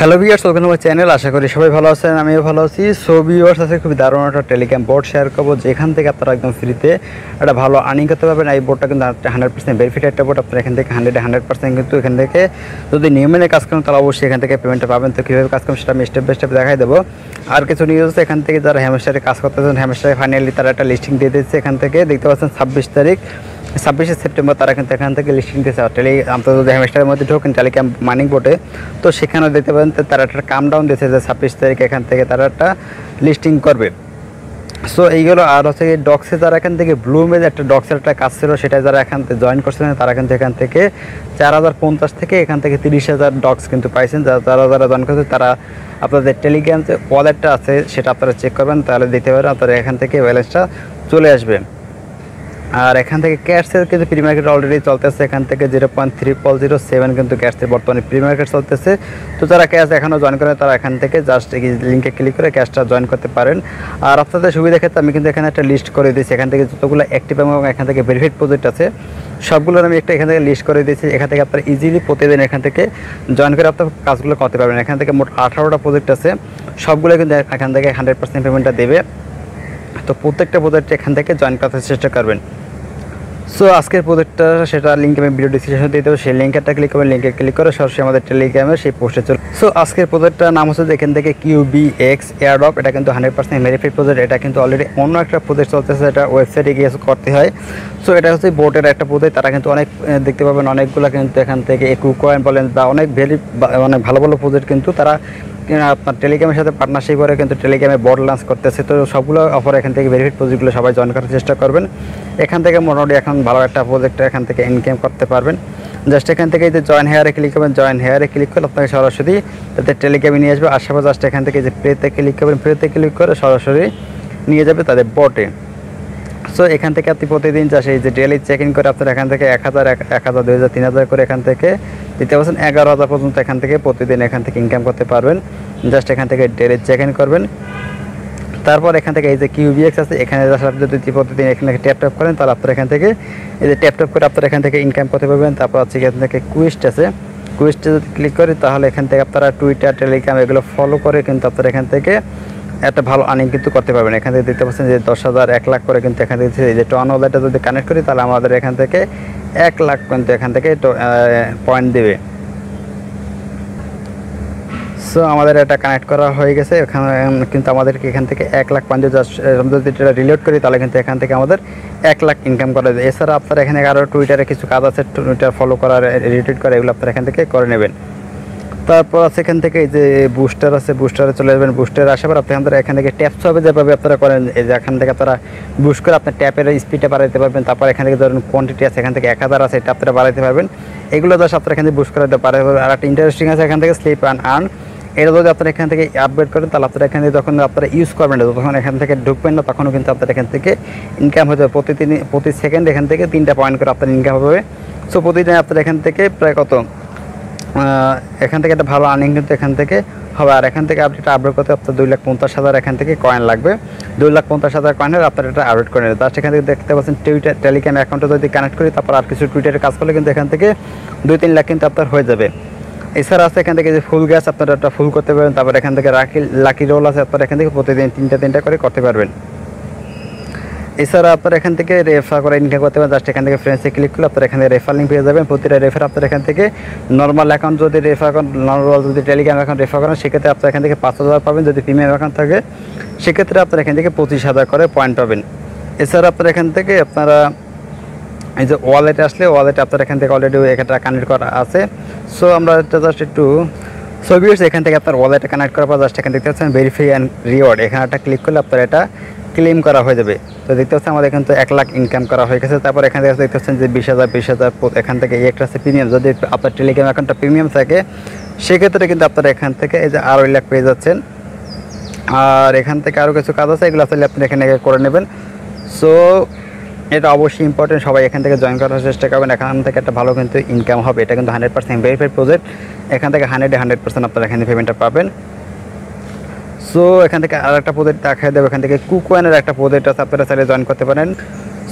Hello viewers, welcome to my channel. আশা করি সবাই ভালো আছেন, আমিও ভালো আছি। সো ভিউয়ার্স, আজকে খুবই দারুণ একটা টেলিগ্রাম বোর্ড শেয়ার করবো, যেখান থেকে আপনারা একদম ফ্রিতে একটা ভালো আর্নিং করতে পারবেন। এই বোর্ডটা কিন্তু 100% ভেরিফাইড একটা বোর্ড। আপনারা এখান থেকে 100% কিন্তু এখান থেকে যদি নিয়মের কাজ করেন তাহলে অবশ্যই এখান থেকে পেমেন্টটা পাবেন। তো কীভাবে কাজ করবেন সেটা আমি স্টেপ বাই স্টেপ দেখাই দেবো। আর কিছু নিউজ আছে এখান থেকে, যারা হ্যামস্টারে কাজ করতেছেন, হ্যামস্টারে ফাইনালি তারা একটা লিস্টিং দিয়ে দিচ্ছে। এখান থেকে দেখতে পাচ্ছেন 26শে সেপ্টেম্বর তারা কিন্তু এখান থেকে লিস্টিং দিয়েছে। আপনারা যদি হ্যামস্টারের মধ্যে ঢোকেন টেলিগ্রাম মাইনিং বোর্ডে, তো সেখানেও দেখতে পাবেন তারা একটা কাম ডাউন দিয়েছে যে 26 তারিখ এখান থেকে তারা একটা লিস্টিং করবে। সো এইগুলো আর হচ্ছে ডক্সে যারা এখান থেকে ব্লুমের একটা ডক্সের একটা কাজ ছিল, সেটা যারা এখান থেকে জয়েন করছিলেন তারা কিন্তু এখান থেকে 4050 থেকে এখান থেকে 30,000 ডক্স কিন্তু পাইছেন। যারা জয়েন করছে তারা আপনাদের টেলিগ্রাম যে ওয়ালেটটা আছে সেটা আপনারা চেক করবেন, তাহলে দেখতে পারেন আপনারা এখান থেকে ব্যালেন্সটা চলে আসবে। আর এখান থেকে ক্যাশের কিন্তু প্রি মার্কেট অলরেডি চলতেছে। এখান থেকে 0.3007 কিন্তু ক্যাশের বর্তমানে প্রি মার্কেট চলতেছে। তো যারা ক্যাশ এখনও জয়েন করেন তারা এখান থেকে জাস্ট এই লিঙ্কে ক্লিক করে ক্যাশটা জয়েন করতে পারেন। আর আপনাদের সুবিধা ক্ষেত্রে আমি কিন্তু এখানে একটা লিস্ট করে দিয়েছি। এখান থেকে যতগুলো অ্যাক্টিভ এবং এখান থেকে ভেরিফাইড প্রজেক্ট আছে সবগুলোর আমি একটা এখান থেকে লিস্ট করে দিয়েছি। এখান থেকে আপনারা ইজিলি প্রতিদিন এখান থেকে জয়েন করে আপনার কাজগুলো করতে পারবেন। এখান থেকে মোট 18টা প্রজেক্ট আছে, সবগুলো কিন্তু এখান থেকে 100% পেমেন্টটা দেবে। তো প্রত্যেকটা প্রজেক্ট এখান থেকে জয়েন করতে চেষ্টা করবেন। সো আজকের প্রজেক্টটা সেটা লিঙ্ক আমি ভিডিও ডিসক্রিপশনে দিয়ে দেবো, সেই লিঙ্কটা ক্লিক করবেন। লিঙ্কে ক্লিক করে সরাসরি আমাদের টেলিগ্রামে সেই পোস্টে চলে। সো আজকের প্রজেক্টটার নাম হচ্ছে এখান থেকে QBX এয়ারড্রপ। এটা কিন্তু 100% ভেরিফাইড প্রজেক্ট। এটা কিন্তু অলরেডি অন্য একটা প্রজেক্ট চলতেছে, এটা ওয়েবসাইটে গিয়ে করতে হয়। সো এটা হচ্ছে বোর্ডের একটা প্রজেক্ট। তারা কিন্তু অনেক দেখতে পাবেন অনেকগুলো কিন্তু এখান থেকে কুকয়েন বলেন বা অনেক অনেক ভালো ভালো প্রজেক্ট কিন্তু তারা আপনার টেলিগ্রামের সাথে পার্টনারশিপ করে কিন্তু টেলিগ্রামে বোর্ড লঞ্চ করতেছে। তো সবগুলো অফার এখান থেকে ভেরিফাইড প্রজেক্টগুলো সবাই জয়েন করার চেষ্টা করবেন। এখান থেকে মোটামুটি এখন ভালো একটা প্রজেক্ট এখান থেকে ইনকাম করতে পারবেন। জাস্ট এখান থেকে যে জয়েন হেয়ারে ক্লিক করবেন, জয়েন হেয়ারে ক্লিক করলে আপনাকে সরাসরি তাদের টেলিগ্রামে নিয়ে আসবে। আশেপাশে জাস্ট এখান থেকে যে প্লেতে ক্লিক করবেন, প্লেতে ক্লিক করে সরাসরি নিয়ে যাবে তাদের বোটে। সো এখান থেকে আপনি প্রতিদিন যা সেই যে ডেলি চেক ইন করে আপনার এখান থেকে 1000, 2000, 3000 করে এখান থেকে দিতে পারছেন। 11,000 পর্যন্ত এখান থেকে প্রতিদিন এখান থেকে ইনকাম করতে পারবেন। জাস্ট এখান থেকে ডেলি চেক ইন করবেন। তারপর এখান থেকে এই যে QBX আছে, এখানে যদি প্রতিদিন এখানে ট্যাপ করেন তাহলে আপনার এখান থেকে এই যে ট্যাপ করে আপনারা এখান থেকে ইনকাম করতে পারবেন। তারপর হচ্ছে এখান থেকে কুইস্ট আছে, কুইস্টে যদি ক্লিক করি তাহলে এখান থেকে আপনারা টুইটার, টেলিগ্রাম এগুলো ফলো করে কিন্তু আপনারা এখান থেকে একটা ভালো আর্নিং কিন্তু করতে পারবেন। এখান থেকে দেখতে পাচ্ছেন যে 10,000, 1 লাখ করে কিন্তু এখান থেকে এই যে টন ওয়ালেটটা যদি কানেক্ট করি তাহলে আমাদের এখান থেকে 1 লাখ কিন্তু এখান থেকে পয়েন্ট দেবে। সো আমাদের এটা কানেক্ট করা হয়ে গেছে। এখানে কিন্তু আমাদেরকে এখান থেকে 1 লাখ পয়েন্ট যদি এটা রিলোড করি তাহলে কিন্তু এখান থেকে আমাদের 1 লাখ ইনকাম করা যায়। এছাড়া আপনারা এখানে আরও টুইটারে কিছু কাজ আছে, টুইটার ফলো করা, রিটুইট করা, এগুলো আপনারা এখান থেকে করে নেবেন। তারপর আছে এখান থেকে এই যে বুস্টার আছে, বুস্টারে চলে যাবেন। বুস্টারে আসার পর আপনারা এখান থেকে ট্যাপস হবে যেভাবে আপনারা করেন, এই যে এখান থেকে আপনারা বুস্ট করে আপনার ট্যাপের স্পিডটা বাড়াইতে পারবেন। তারপর এখান থেকে ধরুন কোয়ান্টিটি আছে, এখান থেকে 1000 আছে, এটা আপনারা বাড়াইতে পারবেন। এগুলো জাস্ট আপনারা এখান থেকে বুস্ট করাতে পারবেন। আর একটা ইন্টারেস্টিং আছে এখান থেকে স্লিপ অ্যান্ড আর্ন। এটা যদি আপনারা এখান থেকে আপডেট করেন তাহলে আপনারা এখান থেকে যখন আপনারা ইউজ করবেন না, যখন এখান থেকে ঢুকবেন না, তখনও কিন্তু আপনারা এখান থেকে ইনকাম হতে হবে। প্রতি সেকেন্ড এখান থেকে 3টা পয়েন্ট করে আপনার ইনকাম হবে। সো প্রতিদিন আপনারা এখান থেকে প্রায় এখান থেকে একটা ভালো আর্নিং কিন্তু এখান থেকে হবে। আর এখান থেকে আপনি এটা আপডেট করতে আপনার 2,50,000 এখান থেকে কয়েন লাগবে। 2,50,000 কয়েনের আপনার এটা আপডেট করে নেবেন। জাস্ট এখান থেকে দেখতে পাচ্ছেন টুইটার, টেলিগ্রাম অ্যাকাউন্টে যদি কানেক্ট করি তারপর আর কিছু টুইটারে কাজ করলে কিন্তু এখান থেকে 2-3 লাখ কিন্তু আপনার হয়ে যাবে। এছাড়া আছে এখান থেকে যে ফুল গ্যাস আপনারা একটা ফুল করতে পারবেন। তারপর এখান থেকে লাকি রোল আছে, আপনারা এখান থেকে প্রতিদিন 3টা করে করতে পারবেন। এছাড়া আপনারা এখান থেকে রেফার করে ইনকাম করতে পারেন। জাস্ট এখান থেকে ফ্রেন্ডসে ক্লিক করলে আপনারা এখানে রেফার লিঙ্ক পেয়ে যাবেন। প্রতিটা রেফার আপনারা এখান থেকে নর্মাল অ্যাকাউন্ট যদি রেফার করেন, নর্মাল যদি টেলিগ্রাম অ্যাকাউন্ট রেফার করেন সেক্ষেত্রে আপনারা এখান থেকে 5,000 পাবেন। যদি প্রিমিয়াম অ্যাকাউন্ট থাকে সেক্ষেত্রে আপনারা এখান থেকে 25,000 করে পয়েন্ট পাবেন। এছাড়া আপনারা এখান থেকে আপনারা এই যে ওয়ালেটে আসলে ওয়ালেটে আপনারা এখান থেকে অলরেডি একটা কানেক্ট করা আছে। সো আমরা এটা জাস্ট একটু এখান থেকে আপনার ওয়ালেটে কানেক্ট করার পর জাস্ট এখানে দেখতে পাচ্ছেন ভেরিফাই অ্যান্ড রিওয়ার্ড, এখানে একটা ক্লিক করলে আপনারা এটা ক্লেম করা হয়ে যাবে। তো দেখতে পাচ্ছেন আমাদের এখান থেকে 1 লাখ ইনকাম করা হয়ে গেছে। তারপর এখান থেকে দেখতে পাচ্ছেন যে 20,000 এখান থেকে এই একটা আছে প্রিমিয়াম। যদি আপনার টেলিগ্রাম অ্যাকাউন্টটা প্রিমিয়াম থাকে সেক্ষেত্রে কিন্তু আপনারা এখান থেকে এই যে আরও 1 লাখ পেয়ে যাচ্ছেন। আর এখান থেকে আরও কিছু কাজ আছে, এগুলো আসলে আপনি এখানে করে নেবেন। সো এটা অবশ্যই ইম্পর্টেন্ট, সবাই এখান থেকে জয়েন করার চেষ্টা করবেন। এখান থেকে একটা ভালো কিন্তু ইনকাম হবে। এটা কিন্তু 100% ভেরিফাইড প্রজেক্ট। এখান থেকে 100% আপনারা এখানে পেমেন্টটা পাবেন। সো এখান থেকে আর একটা প্রজেক্ট দেখাই দেবো। এখান থেকে কুকয়েনের একটা প্রজেক্ট আছে, আপনারা চাইলে জয়েন করতে পারেন।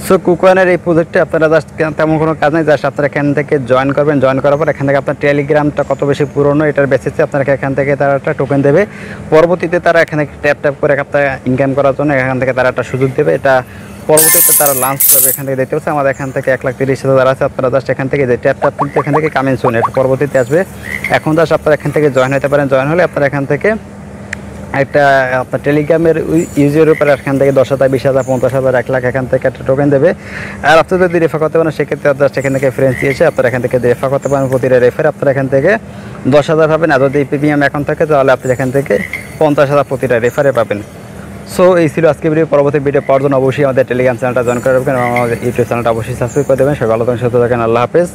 সো কুকয়েনের এই প্রজেক্টে আপনারা জাস্ট তেমন কোনো কাজ নেই, জাস্ট আপনারা এখান থেকে জয়েন করবেন। জয়েন করার পর এখান থেকে আপনার টেলিগ্রামটা কত বেশি পুরনো এটার বেসিসে আপনারা এখান থেকে তারা একটা টোকেন দেবে। পরবর্তীতে তারা এখানে ট্যাপ ট্যাপ করে আপনারা ইনকাম করার জন্য এখান থেকে তারা একটা সুযোগ দেবে। এটা পরবর্তীতে তারা লঞ্চ করবে। এখান থেকে দেখতে পাচ্ছেন আমাদের এখান থেকে 1,30,000 আছে। আপনারা জাস্ট এখান থেকে যে ট্যাপ ট্যাপ কিন্তু এখান থেকে কামিং সুন, এটা পরবর্তীতে আসবে। এখন জাস্ট আপনারা এখান থেকে জয়েন হতে পারেন। জয়েন হলে আপনারা এখান থেকে একটা আপনার টেলিগ্রামের ইউজের উপরে এখান থেকে 10,000, 20,000, 50,000, 1 লাখ এখান থেকে একটা টোকেন দেবে। আর আপনি যদি রেফার করতে পারেন সেক্ষেত্রে জাস্ট এখান থেকে ফ্রেন্সি এসে আপনারা এখান থেকে রেফার করতে পারেন। প্রতিটা রেফারে আপনারা এখান থেকে 10,000 পাবেন। আর যদি প্রিমিয়াম অ্যাকাউন্ট থাকে তাহলে আপনি এখান থেকে 50,000 প্রতিটা রেফারে পাবেন। সো এই ছিল আজকে ভিডিও। পরবর্তী ভিডিও পাওয়ার জন্য অবশ্যই আমাদের টেলিগ্রাম চ্যানেলটা জয়েন করে রাখবেন এবং আমাদের ইউটিউব চ্যানেলটা অবশ্যই সাবস্ক্রাইব করে দেবেন। সবাই ভালো থাকেন, সুস্থ থাকেন। আল্লাহ হাফেজ।